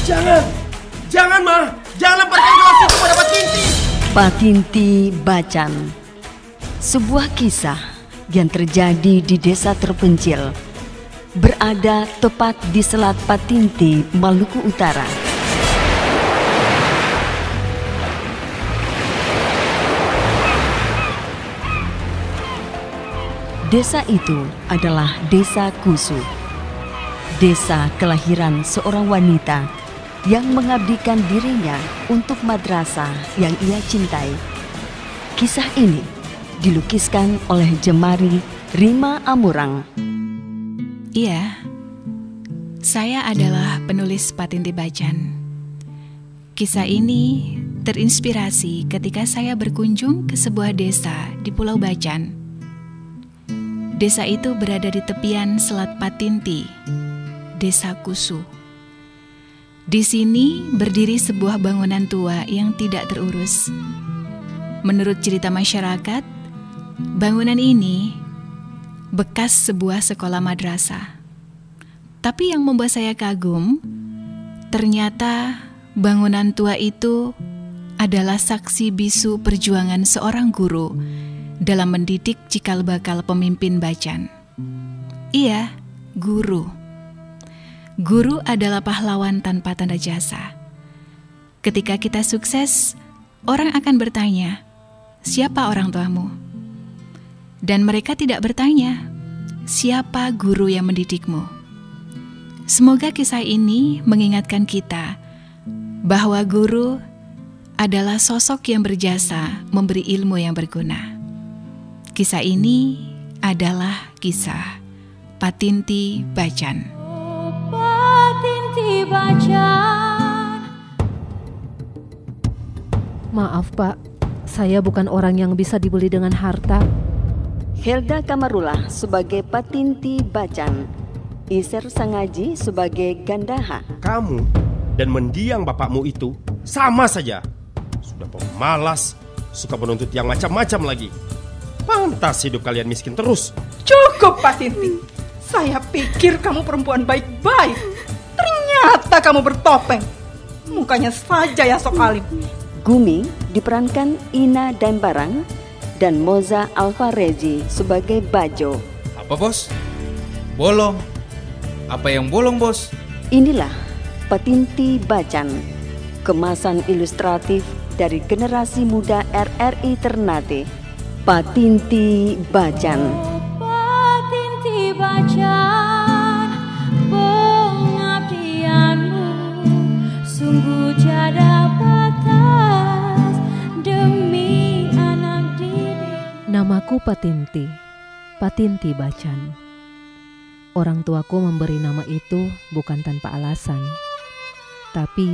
Jangan Ma, jangan lemparkan gelas itu pada Patinti. Patinti Bacan, sebuah kisah yang terjadi di desa terpencil, berada tepat di Selat Patinti, Maluku Utara. Desa itu adalah Desa Kusu, desa kelahiran seorang wanita yang mengabdikan dirinya untuk madrasah yang ia cintai. Kisah ini dilukiskan oleh jemari Rima Amurang. Iya, saya adalah penulis Patinti Bacan. Kisah ini terinspirasi ketika saya berkunjung ke sebuah desa di Pulau Bacan. Desa itu berada di tepian Selat Patinti, Desa Kusu. Di sini berdiri sebuah bangunan tua yang tidak terurus. Menurut cerita masyarakat, bangunan ini bekas sebuah sekolah madrasah. Tapi yang membuat saya kagum, ternyata bangunan tua itu adalah saksi bisu perjuangan seorang guru dalam mendidik cikal bakal pemimpin Bacan. Iya, guru. Guru adalah pahlawan tanpa tanda jasa. Ketika kita sukses, orang akan bertanya, siapa orang tuamu? Dan mereka tidak bertanya, siapa guru yang mendidikmu? Semoga kisah ini mengingatkan kita bahwa guru adalah sosok yang berjasa memberi ilmu yang berguna. Kisah ini adalah kisah Patinti Bacan. Patinti Bacan. Maaf Pak, saya bukan orang yang bisa dibeli dengan harta. Helda Kamarullah sebagai Patinti Bacan, Iser Sangaji sebagai Gandaha. Kamu dan mendiang bapakmu itu sama saja. Sudah pemalas, suka menuntut yang macam-macam lagi. Pantas hidup kalian miskin terus. Cukup Patinti, saya pikir kamu perempuan baik-baik. Ternyata kamu bertopeng. Mukanya saja yang sok alim. Gumi diperankan Ina Daimbarang dan Moza Alvarezi sebagai Bajo. Apa bos? Bolong. Apa yang bolong bos? Inilah Patinti Bacan, kemasan ilustratif dari generasi muda RRI Ternate. Patinti Bacan. Patinti Bacan, pengabdianmu sungguh tiada batas demi anak didik. Namaku Patinti, Patinti Bacan. Orang tuaku memberi nama itu bukan tanpa alasan, tapi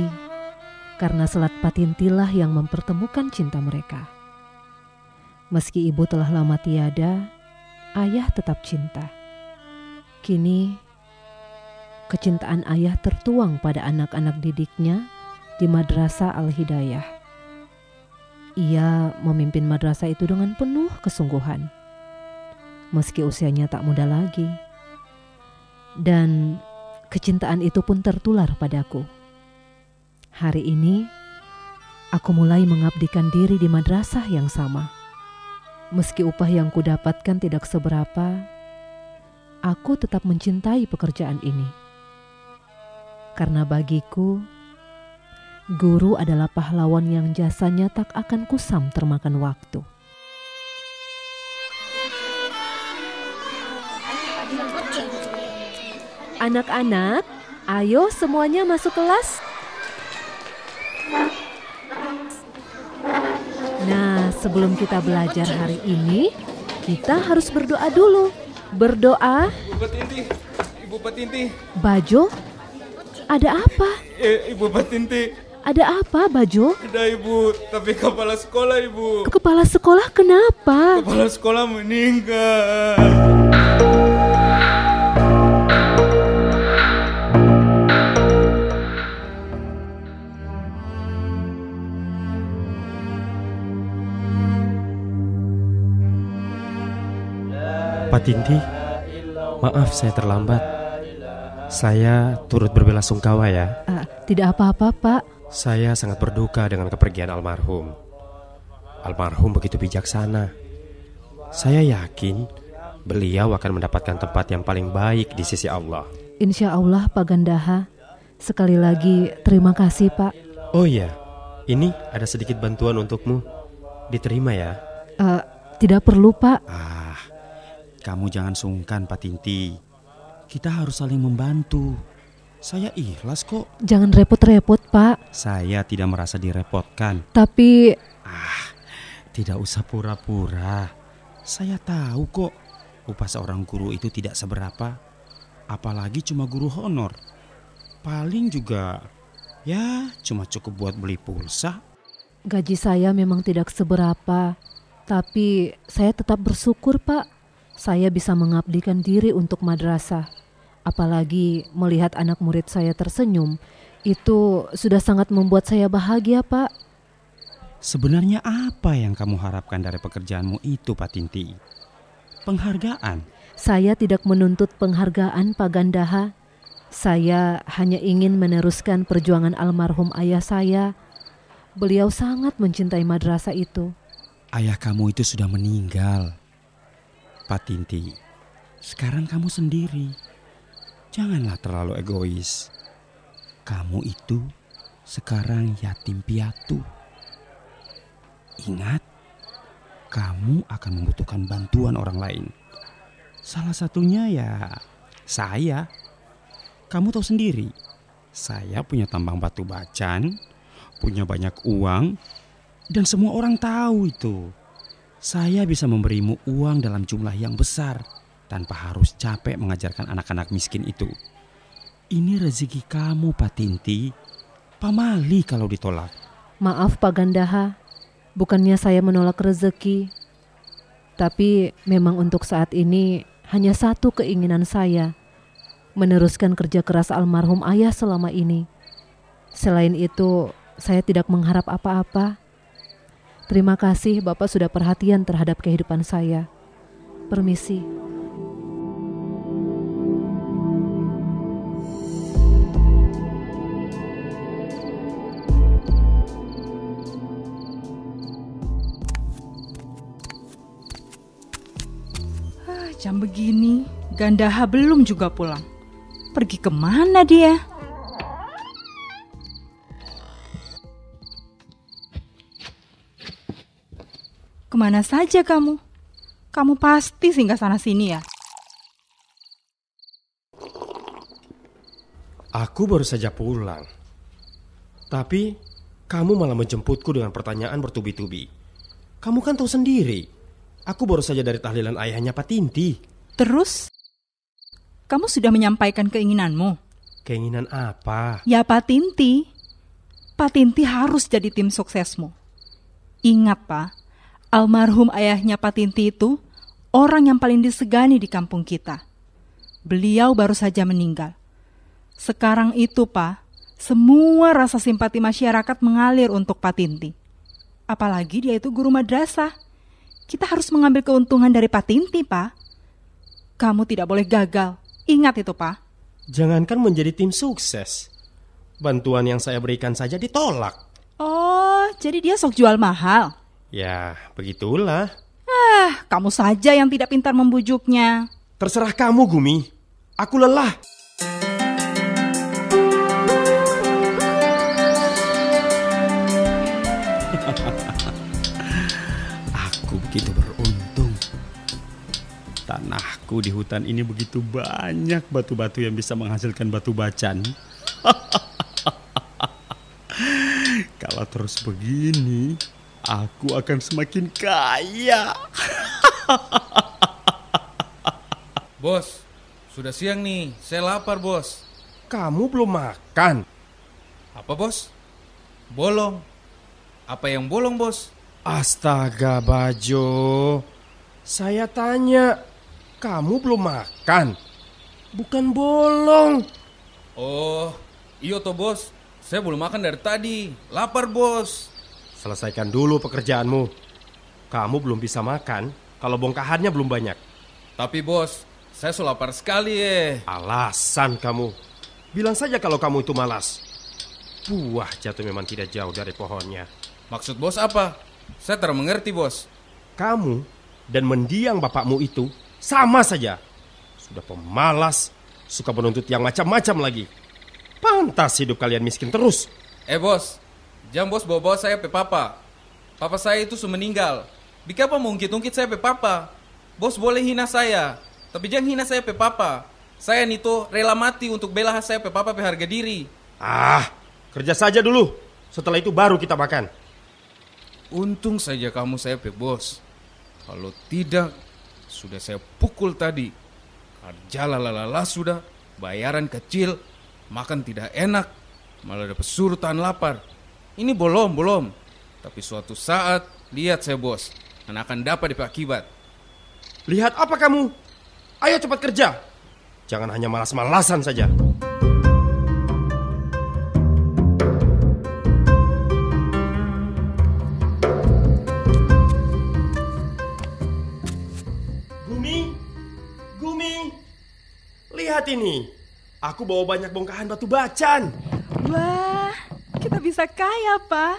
karena Selat Patintilah yang mempertemukan cinta mereka. Meski ibu telah lama tiada, ayah tetap cinta. Kini, kecintaan ayah tertuang pada anak-anak didiknya di Madrasah Al-Hidayah. Ia memimpin madrasah itu dengan penuh kesungguhan, meski usianya tak muda lagi. Dan kecintaan itu pun tertular padaku. Hari ini, aku mulai mengabdikan diri di madrasah yang sama. Meski upah yang kudapatkan tidak seberapa, aku tetap mencintai pekerjaan ini. Karena bagiku, guru adalah pahlawan yang jasanya tak akan kusam termakan waktu. Anak-anak, ayo semuanya masuk kelas. Nah, sebelum kita belajar hari ini, kita harus berdoa dulu. Berdoa. Ibu Patinti. Bajo, ada apa? Ibu Patinti. Ada apa, Bajo? Ada ibu, tapi kepala sekolah ibu. Kepala sekolah kenapa? Kepala sekolah meninggal. Patinti, maaf saya terlambat. Saya turut berbelasungkawa ya. Tidak apa-apa, Pak. Saya sangat berduka dengan kepergian almarhum. Almarhum begitu bijaksana. Saya yakin beliau akan mendapatkan tempat yang paling baik di sisi Allah. Insya Allah, Pak Gandaha. Sekali lagi terima kasih, Pak. Oh iya, ini ada sedikit bantuan untukmu. Diterima ya. Tidak perlu, Pak. Kamu jangan sungkan, Patinti. Kita harus saling membantu. Saya ikhlas kok. Jangan repot-repot, Pak. Saya tidak merasa direpotkan. Tapi... Tidak usah pura-pura. Saya tahu kok upah seorang guru itu tidak seberapa. Apalagi cuma guru honor. Paling juga ya cuma cukup buat beli pulsa. Gaji saya memang tidak seberapa. Tapi saya tetap bersyukur, Pak. Saya bisa mengabdikan diri untuk madrasah. Apalagi melihat anak murid saya tersenyum, itu sudah sangat membuat saya bahagia, Pak. Sebenarnya apa yang kamu harapkan dari pekerjaanmu itu, Patinti? Penghargaan? Saya tidak menuntut penghargaan, Pak Gandaha. Saya hanya ingin meneruskan perjuangan almarhum ayah saya. Beliau sangat mencintai madrasah itu. Ayah kamu itu sudah meninggal. Patinti, sekarang kamu sendiri. Janganlah terlalu egois. Kamu itu sekarang yatim piatu. Ingat, kamu akan membutuhkan bantuan orang lain. Salah satunya ya saya. Kamu tahu sendiri, saya punya tambang batu bacan, punya banyak uang, dan semua orang tahu itu. Saya bisa memberimu uang dalam jumlah yang besar tanpa harus capek mengajarkan anak-anak miskin itu. Ini rezeki kamu, Patinti. Pamali kalau ditolak. Maaf, Pak Gandaha. Bukannya saya menolak rezeki. Tapi memang untuk saat ini hanya satu keinginan saya. Meneruskan kerja keras almarhum ayah selama ini. Selain itu, saya tidak mengharap apa-apa. Terima kasih Bapak sudah perhatian terhadap kehidupan saya. Permisi. Jam begini, Gandaha belum juga pulang. Pergi kemana dia? Kemana saja kamu? Kamu pasti singgah sana sini ya? Aku baru saja pulang. Tapi kamu malah menjemputku dengan pertanyaan bertubi-tubi. Kamu kan tahu sendiri, aku baru saja dari tahlilan ayahnya Patinti. Terus? Kamu sudah menyampaikan keinginanmu? Keinginan apa? Ya Patinti. Patinti harus jadi tim suksesmu. Ingat Pak, almarhum ayahnya Patinti itu orang yang paling disegani di kampung kita. Beliau baru saja meninggal. Sekarang itu Pak, semua rasa simpati masyarakat mengalir untuk Patinti. Apalagi dia itu guru madrasah. Kita harus mengambil keuntungan dari Patinti, Pak. Kamu tidak boleh gagal. Ingat itu, Pak. Jangankan menjadi tim sukses, bantuan yang saya berikan saja ditolak. Oh, jadi dia sok jual mahal? Ya, begitulah. Kamu saja yang tidak pintar membujuknya. Terserah kamu, Gumi. Aku lelah. Aku begitu beruntung. Tanahku di hutan ini begitu banyak batu-batu yang bisa menghasilkan batu bacan. Kalau terus begini, aku akan semakin kaya. Bos, sudah siang nih. Saya lapar, Bos. Kamu belum makan? Apa, Bos? Bolong. Apa yang bolong, Bos? Astaga, Bajo. Saya tanya, kamu belum makan? Bukan bolong. Oh, iya toh, Bos. Saya belum makan dari tadi. Lapar, Bos. Selesaikan dulu pekerjaanmu. Kamu belum bisa makan kalau bongkahannya belum banyak. Tapi, Bos, Saya so lapar sekali Alasan kamu. Bilang saja kalau kamu itu malas. Buah jatuh memang tidak jauh dari pohonnya. Maksud bos apa? Saya tidak mengerti bos. Kamu dan mendiang bapakmu itu sama saja. Sudah pemalas, suka menuntut yang macam-macam lagi. Pantas hidup kalian miskin terus. Bos, jangan bos bawa-bawa saya pe papa. Papa saya itu sudah meninggal. Bikapa mau ungkit-ungkit saya pe papa? Bos boleh hina saya, tapi jangan hina saya pe papa. Saya nito rela mati untuk bela saya pe papa pe harga diri. Kerja saja dulu. Setelah itu baru kita makan. Untung saja kamu saya pe bos. Kalau tidak, sudah saya pukul tadi. Kerja lalala sudah, bayaran kecil, makan tidak enak, malah dapat suruh tahan lapar. Ini belum. Tapi suatu saat, lihat saya bos, dan akan dapat akibat. Lihat apa kamu? Ayo cepat kerja. Jangan hanya malas-malasan saja. Gumi, lihat ini. Aku bawa banyak bongkahan batu bacan. Wah, kita bisa kaya, Pak.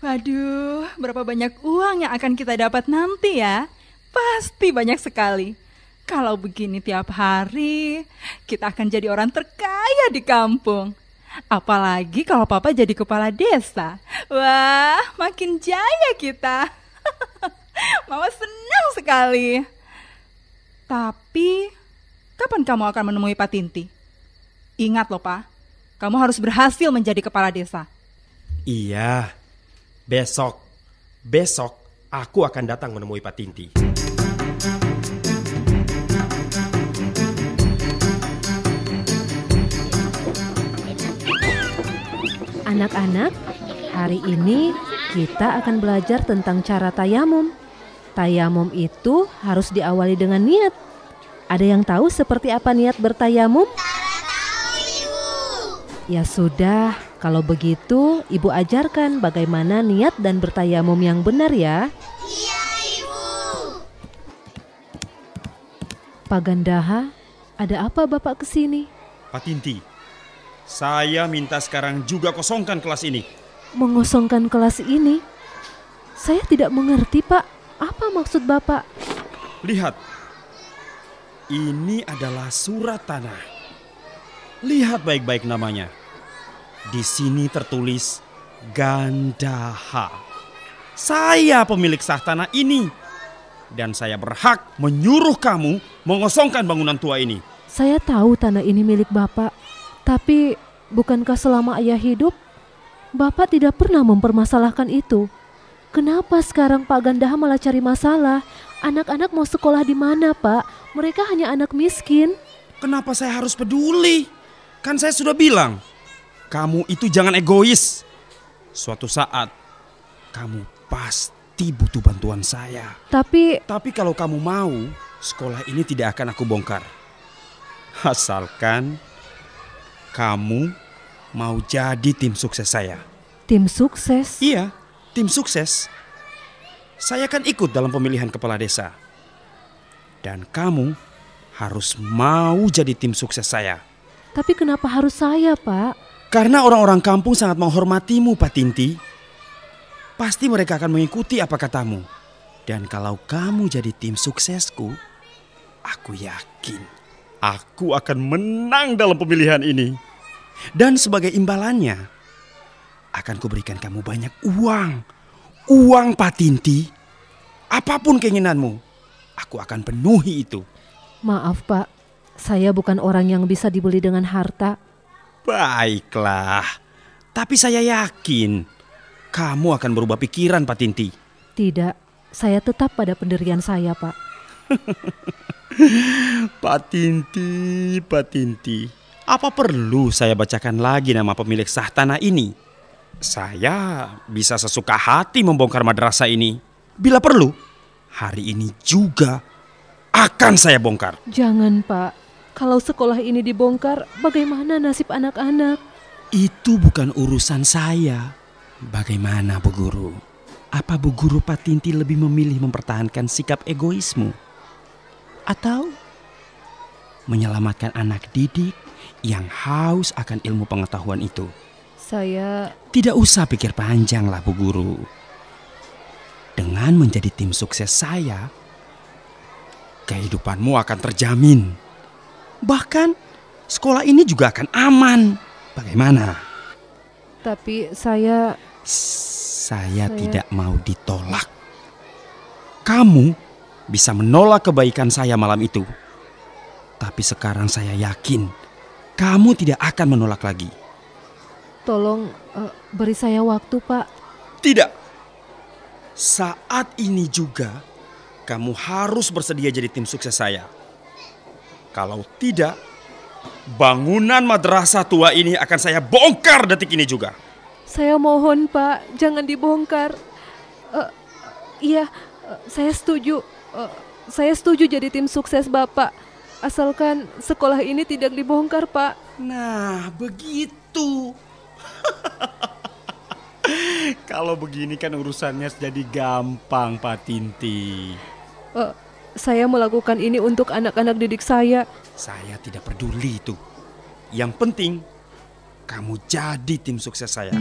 Waduh, berapa banyak uang yang akan kita dapat nanti ya? Pasti banyak sekali. Kalau begini tiap hari, kita akan jadi orang terkaya di kampung. Apalagi kalau Papa jadi kepala desa. Wah, makin jaya kita. Mama senang sekali. Tapi, kapan kamu akan menemui Pak Tinti? Ingat loh, Pak. Kamu harus berhasil menjadi kepala desa. Iya, besok aku akan datang menemui Pak Tinti. Anak-anak, hari ini kita akan belajar tentang cara tayamum. Tayamum itu harus diawali dengan niat. Ada yang tahu seperti apa niat bertayamum? Tahu, Ibu. Ya sudah, kalau begitu Ibu ajarkan bagaimana niat dan bertayamum yang benar ya. Iya, Ibu. Pak Gandaha, ada apa Bapak kesini? Pak Tinti, saya minta sekarang juga kosongkan kelas ini. Mengosongkan kelas ini? Saya tidak mengerti, Pak. Apa maksud Bapak? Lihat, ini adalah surat tanah. Lihat baik-baik namanya. Di sini tertulis Gandaha. Saya pemilik sah tanah ini. Dan saya berhak menyuruh kamu mengosongkan bangunan tua ini. Saya tahu tanah ini milik Bapak. Tapi bukankah selama ayah hidup, Bapak tidak pernah mempermasalahkan itu? Kenapa sekarang Pak Gandaha malah cari masalah? Anak-anak mau sekolah di mana, Pak? Mereka hanya anak miskin. Kenapa saya harus peduli? Kan saya sudah bilang, kamu itu jangan egois. Suatu saat, kamu pasti butuh bantuan saya. Tapi kalau kamu mau, sekolah ini tidak akan aku bongkar. Asalkan kamu mau jadi tim sukses saya. Tim sukses? Iya, tim sukses. Saya kan ikut dalam pemilihan kepala desa. Dan kamu harus mau jadi tim sukses saya. Tapi kenapa harus saya, Pak? Karena orang-orang kampung sangat menghormatimu, Pak Tinti. Pasti mereka akan mengikuti apa katamu. Dan kalau kamu jadi tim suksesku, aku yakin aku akan menang dalam pemilihan ini. Dan sebagai imbalannya, akan kuberikan kamu banyak uang. Uang, Pak Tinti. Apapun keinginanmu, aku akan penuhi itu. Maaf, Pak. Saya bukan orang yang bisa dibeli dengan harta. Baiklah. Tapi saya yakin kamu akan berubah pikiran, Pak Tinti. Tidak, saya tetap pada pendirian saya, Pak. Pak Tinti. Apa perlu saya bacakan lagi nama pemilik sah tanah ini? Saya bisa sesuka hati membongkar madrasah ini. Bila perlu, hari ini juga akan saya bongkar. Jangan, Pak. Kalau sekolah ini dibongkar, bagaimana nasib anak-anak? Itu bukan urusan saya. Bagaimana, Bu Guru? Apa Bu Guru Pak Tinti lebih memilih mempertahankan sikap egoismu? Atau menyelamatkan anak didik yang haus akan ilmu pengetahuan itu. Saya... Tidak usah pikir panjang lah Bu Guru. Dengan menjadi tim sukses saya, kehidupanmu akan terjamin. Bahkan sekolah ini juga akan aman. Bagaimana? Tapi saya tidak mau ditolak. Kamu bisa menolak kebaikan saya malam itu. Tapi sekarang saya yakin kamu tidak akan menolak lagi. Tolong beri saya waktu, Pak. Tidak. Saat ini juga kamu harus bersedia jadi tim sukses saya. Kalau tidak, bangunan madrasah tua ini akan saya bongkar detik ini juga. Saya mohon, Pak, jangan dibongkar. Iya, saya setuju. Saya setuju jadi tim sukses Bapak. Asalkan sekolah ini tidak dibongkar, Pak. Nah, begitu. Kalau begini kan urusannya jadi gampang, Pak Tinti. Saya melakukan ini untuk anak-anak didik saya. Saya tidak peduli itu. Yang penting kamu jadi tim sukses saya.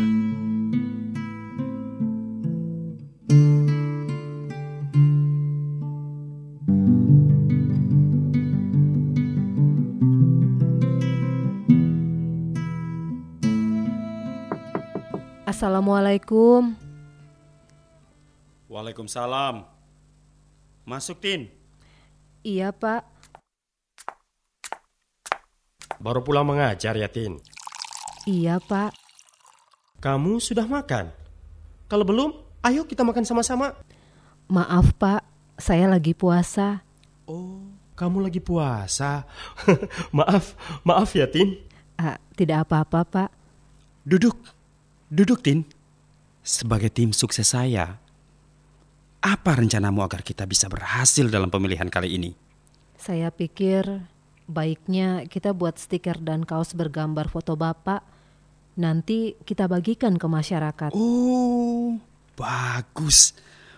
Assalamualaikum. Waalaikumsalam. Masuk, Tin. Iya, Pak. Baru pulang mengajar ya, Tin? Iya, Pak. Kamu sudah makan? Kalau belum, ayo kita makan sama-sama. Maaf, Pak. Saya lagi puasa. Oh, kamu lagi puasa? Maaf ya, Tin. Tidak apa-apa, Pak. Duduk, Tin. Sebagai tim sukses saya, apa rencanamu agar kita bisa berhasil dalam pemilihan kali ini? Saya pikir baiknya kita buat stiker dan kaos bergambar foto Bapak. Nanti kita bagikan ke masyarakat. Oh, bagus.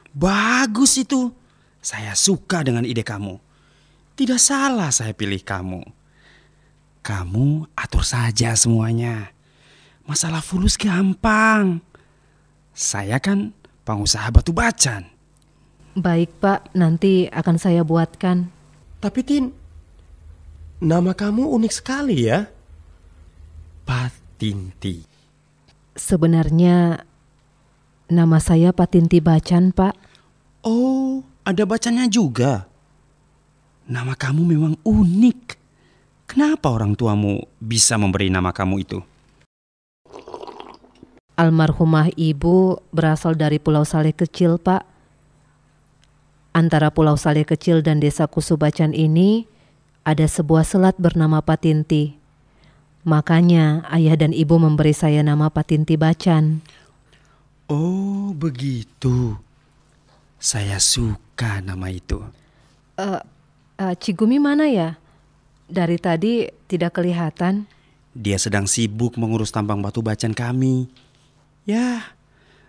Bagus itu. Saya suka dengan ide kamu. Tidak salah saya pilih kamu. Kamu atur saja semuanya. Masalah fulus gampang. Saya kan pengusaha batu bacan. Baik, Pak, nanti akan saya buatkan. Tapi Tin, nama kamu unik sekali ya. Patinti. Sebenarnya nama saya Patinti Bacan, Pak. Oh, ada bacannya juga. Nama kamu memang unik. Kenapa orang tuamu bisa memberi nama kamu itu? Almarhumah ibu berasal dari Pulau Saleh Kecil, Pak. Antara Pulau Saleh Kecil dan Desa Kusubacan ini ada sebuah selat bernama Patinti. Makanya ayah dan ibu memberi saya nama Patinti Bacan. Oh, begitu. Saya suka nama itu. Cigumi mana ya? Dari tadi tidak kelihatan. Dia sedang sibuk mengurus tambang batu bacan kami. Ya,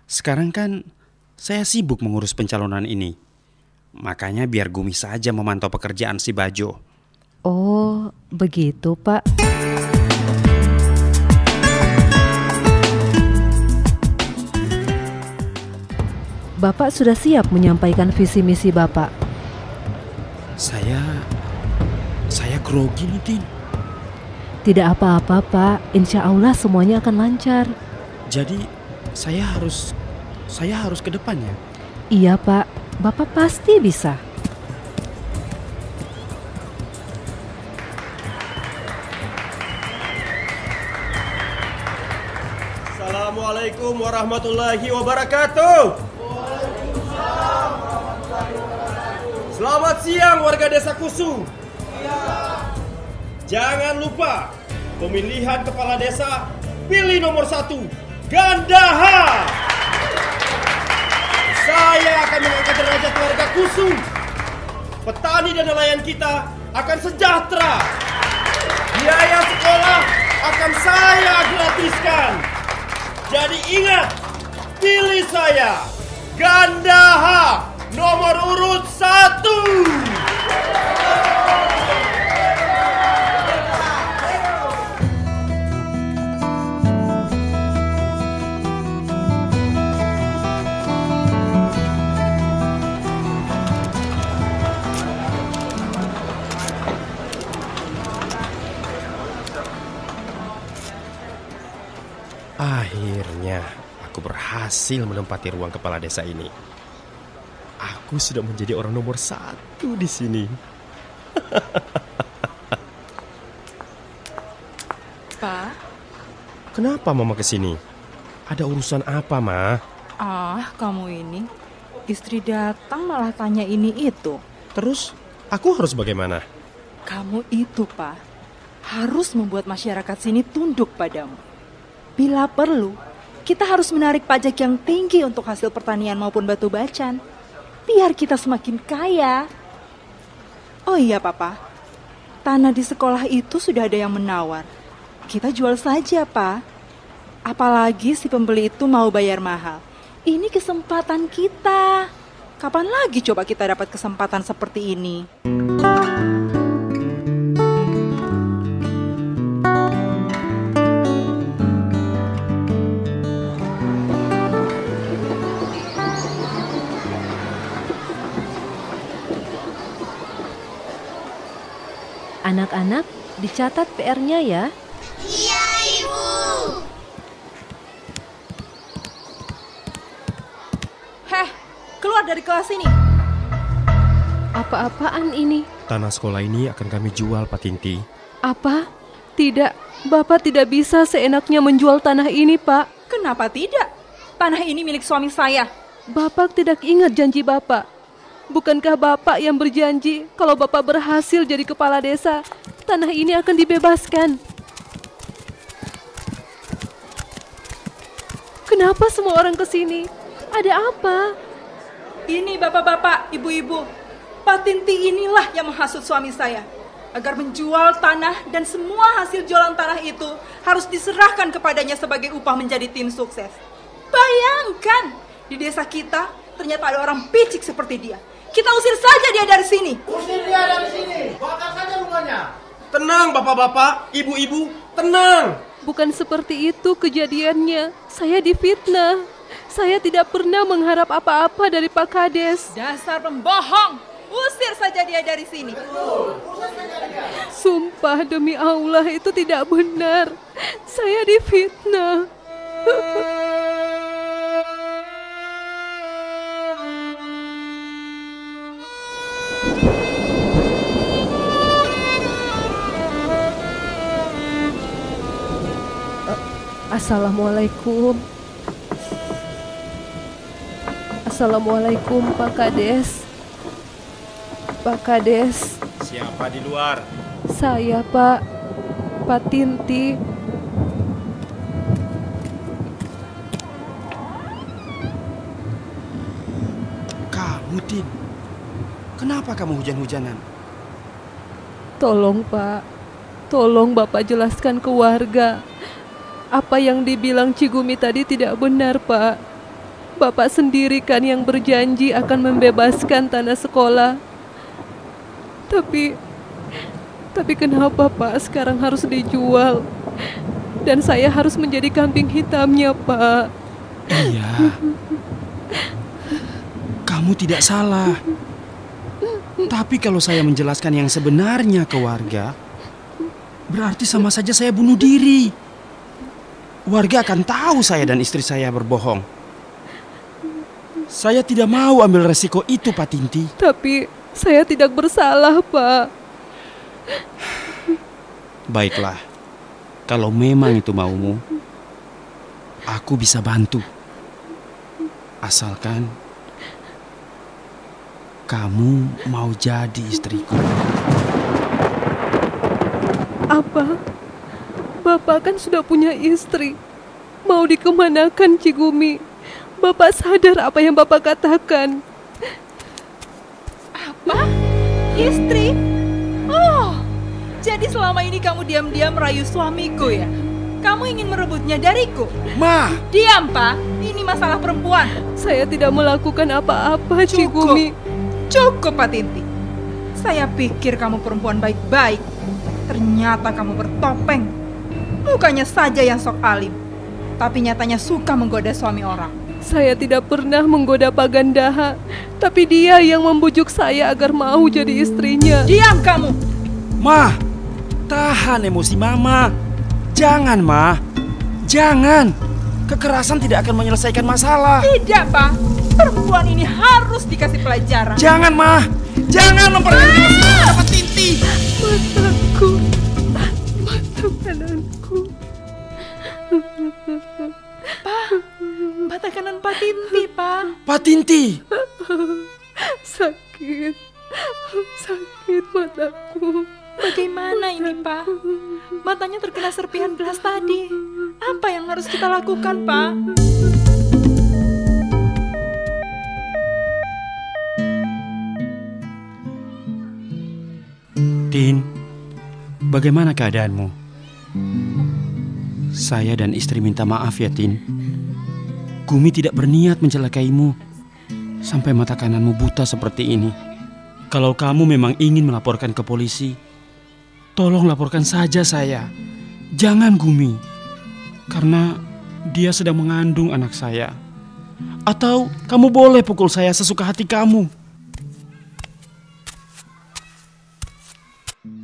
sekarang kan saya sibuk mengurus pencalonan ini. Makanya biar Gumi saja memantau pekerjaan si Bajo. Oh, begitu, Pak. Bapak sudah siap menyampaikan visi misi Bapak? Saya grogi nih, Tin. Tidak apa-apa, Pak. Insya Allah semuanya akan lancar. Jadi saya harus ke depannya. Iya, Pak. Bapak pasti bisa. Assalamualaikum warahmatullahi wabarakatuh. Selamat siang warga Desa Kusu. Jangan lupa pemilihan kepala desa, pilih nomor 1, Gandaha. Saya akan mengangkat derajat warga Kusu. Petani dan nelayan kita akan sejahtera. Biaya sekolah akan saya gratiskan. Jadi ingat, pilih saya, Gandaha, nomor urut 1. Akhirnya aku berhasil menempati ruang kepala desa ini. Aku sudah menjadi orang nomor 1 di sini. Pak? Kenapa Mama kesini? Ada urusan apa, Ma? Kamu ini. Istri datang malah tanya ini itu. Terus aku harus bagaimana? Kamu itu, Pak, harus membuat masyarakat sini tunduk padamu. Bila perlu, kita harus menarik pajak yang tinggi untuk hasil pertanian maupun batu bacan. Biar kita semakin kaya. Oh iya, Papa. Tanah di sekolah itu sudah ada yang menawar. Kita jual saja, Pak. Apalagi si pembeli itu mau bayar mahal. Ini kesempatan kita. Kapan lagi coba kita dapat kesempatan seperti ini? Anak-anak, dicatat PR-nya ya. Iya, Ibu. Keluar dari kelas ini. Apa-apaan ini? Tanah sekolah ini akan kami jual, Pak Tinti. Apa? Tidak, Bapak tidak bisa seenaknya menjual tanah ini, Pak. Kenapa tidak? Tanah ini milik suami saya. Bapak tidak ingat janji Bapak. Bukankah Bapak yang berjanji kalau Bapak berhasil jadi kepala desa, tanah ini akan dibebaskan? Kenapa semua orang ke sini? Ada apa? Ini bapak-bapak, ibu-ibu. Pak Tinti inilah yang menghasut suami saya agar menjual tanah dan semua hasil jualan tanah itu harus diserahkan kepadanya sebagai upah menjadi tim sukses. Bayangkan, di desa kita ternyata ada orang picik seperti dia. Kita usir saja dia dari sini. Usir dia dari sini, bakar saja rumahnya. Tenang bapak-bapak, ibu-ibu, tenang. Bukan seperti itu kejadiannya. Saya difitnah. Saya tidak pernah mengharap apa-apa dari Pak Kades. Dasar pembohong. Usir saja dia dari sini. Sumpah demi Allah itu tidak benar. Saya difitnah. Assalamualaikum. Assalamualaikum Pak Kades. Pak Kades. Siapa di luar? Saya Pak Tinti. Kamu, Tin. Kenapa kamu hujan-hujanan? Tolong Pak, tolong Bapak jelaskan ke warga. Apa yang dibilang Cigumi tadi tidak benar, Pak. Bapak sendiri kan yang berjanji akan membebaskan tanah sekolah. Tapi kenapa Pak sekarang harus dijual? Dan saya harus menjadi kambing hitamnya, Pak. Iya. Kamu tidak salah. Tapi kalau saya menjelaskan yang sebenarnya ke warga, berarti sama saja saya bunuh diri. Warga akan tahu saya dan istri saya berbohong. Saya tidak mau ambil resiko itu, Pak Tinti. Tapi saya tidak bersalah, Pak. Baiklah, kalau memang itu maumu, aku bisa bantu. Asalkan kamu mau jadi istriku. Apa? Bapak kan sudah punya istri. Mau dikemanakan Cigumi? Bapak sadar apa yang Bapak katakan? Apa? Istri? Oh, jadi selama ini kamu diam-diam merayu suamiku ya? Kamu ingin merebutnya dariku? Ma! Diam, Pak. Ini masalah perempuan. Saya tidak melakukan apa-apa, Cigumi. Cukup, Pak Tinti. Saya pikir kamu perempuan baik-baik. Ternyata kamu bertopeng. Mukanya saja yang sok alim, tapi nyatanya suka menggoda suami orang. Saya tidak pernah menggoda Pak Gandaha, tapi dia yang membujuk saya agar mau jadi istrinya. Diam kamu! Ma, tahan emosi Mama. Jangan, Ma. Jangan. Kekerasan tidak akan menyelesaikan masalah. Tidak, Pak. Perempuan ini harus dikasih pelajaran. Jangan, Ma. Jangan memperlihatkan kepada Patinti. Mataku, mata kananku. Pak, mata kanan Patinti, Pak. Patinti. Sakit mataku. Bagaimana ini, Pak? Matanya terkena serpihan gelas tadi. Apa yang harus kita lakukan, Pak? Tin, bagaimana keadaanmu? Saya dan istri minta maaf ya, Tin. Gumi tidak berniat mencelakaimu sampai mata kananmu buta seperti ini. Kalau kamu memang ingin melaporkan ke polisi, tolong laporkan saja saya. Jangan Gumi, karena dia sedang mengandung anak saya. Atau kamu boleh pukul saya sesuka hati kamu.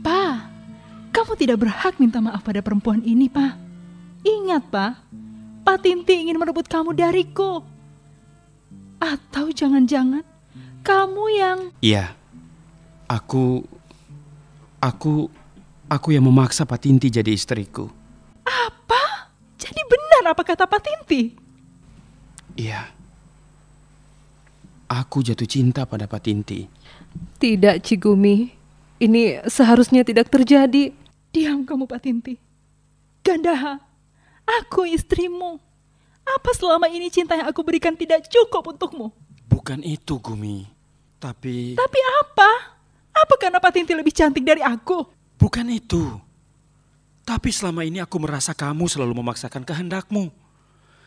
Pak, kamu tidak berhak minta maaf pada perempuan ini, Pak. Ingat, Pak, Patinti ingin merebut kamu dariku. Atau jangan-jangan kamu yang... Iya, aku yang memaksa Patinti jadi istriku. Apa? Jadi benar apa kata Patinti? Iya, aku jatuh cinta pada Patinti. Tidak, Cigumi. Ini seharusnya tidak terjadi. Diam kamu, Patinti. Gandaha, aku istrimu. Apa selama ini cinta yang aku berikan tidak cukup untukmu? Bukan itu, Gumi. Tapi apa? Apa karena Patinti lebih cantik dari aku? Bukan itu. Tapi selama ini aku merasa kamu selalu memaksakan kehendakmu.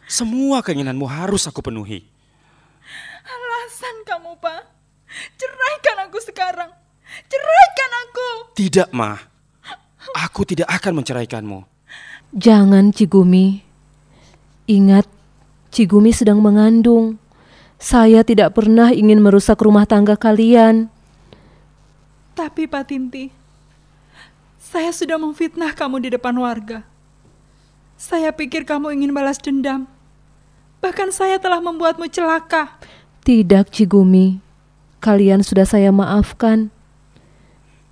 Semua keinginanmu harus aku penuhi. Alasan kamu, Pak. Ceraikan aku sekarang. Ceraikan aku. Tidak, Ma. Aku tidak akan menceraikanmu. Jangan, Cigumi. Ingat, Cigumi sedang mengandung. Saya tidak pernah ingin merusak rumah tangga kalian. Tapi Patinti, saya sudah memfitnah kamu di depan warga. Saya pikir kamu ingin balas dendam. Bahkan saya telah membuatmu celaka. Tidak, Cigumi. Kalian sudah saya maafkan.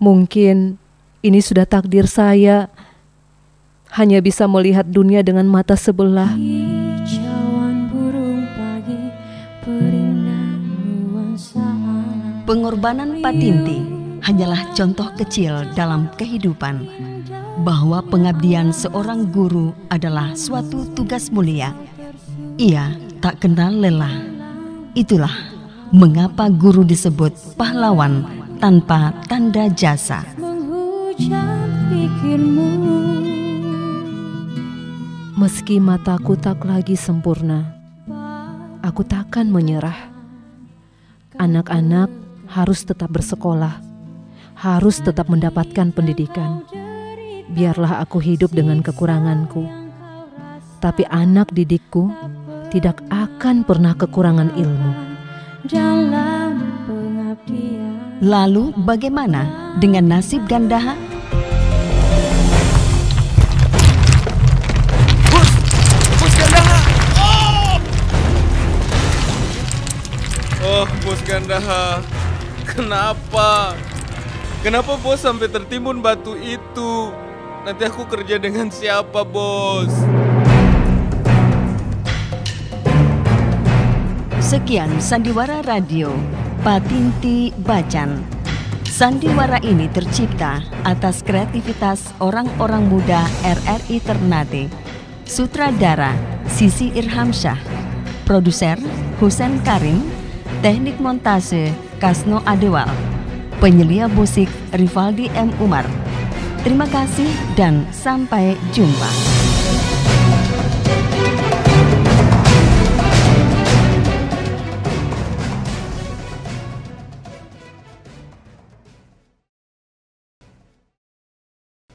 Mungkin ini sudah takdir saya. Hanya bisa melihat dunia dengan mata sebelah. Pengorbanan Patinti hanyalah contoh kecil dalam kehidupan, bahwa pengabdian seorang guru adalah suatu tugas mulia. Ia tak kenal lelah. Itulah mengapa guru disebut pahlawan tanpa tanda jasa. Meski mataku tak lagi sempurna, aku takkan menyerah. Anak-anak harus tetap bersekolah, harus tetap mendapatkan pendidikan. Biarlah aku hidup dengan kekuranganku, tapi anak didikku tidak akan pernah kekurangan ilmu. Lalu bagaimana dengan nasib Gandaha? Bos Gandaha! Oh, Bos Gandaha, kenapa? Kenapa Bos sampai tertimbun batu itu? Nanti aku kerja dengan siapa, Bos? Sekian Sandiwara Radio Patinti Bacan. Sandiwara ini tercipta atas kreativitas orang-orang muda RRI Ternate. Sutradara Sisi Irhamsyah, produser Husen Karim, teknik montase Kasno Adewal, penyelia musik Rivaldi M. Umar. Terima kasih dan sampai jumpa.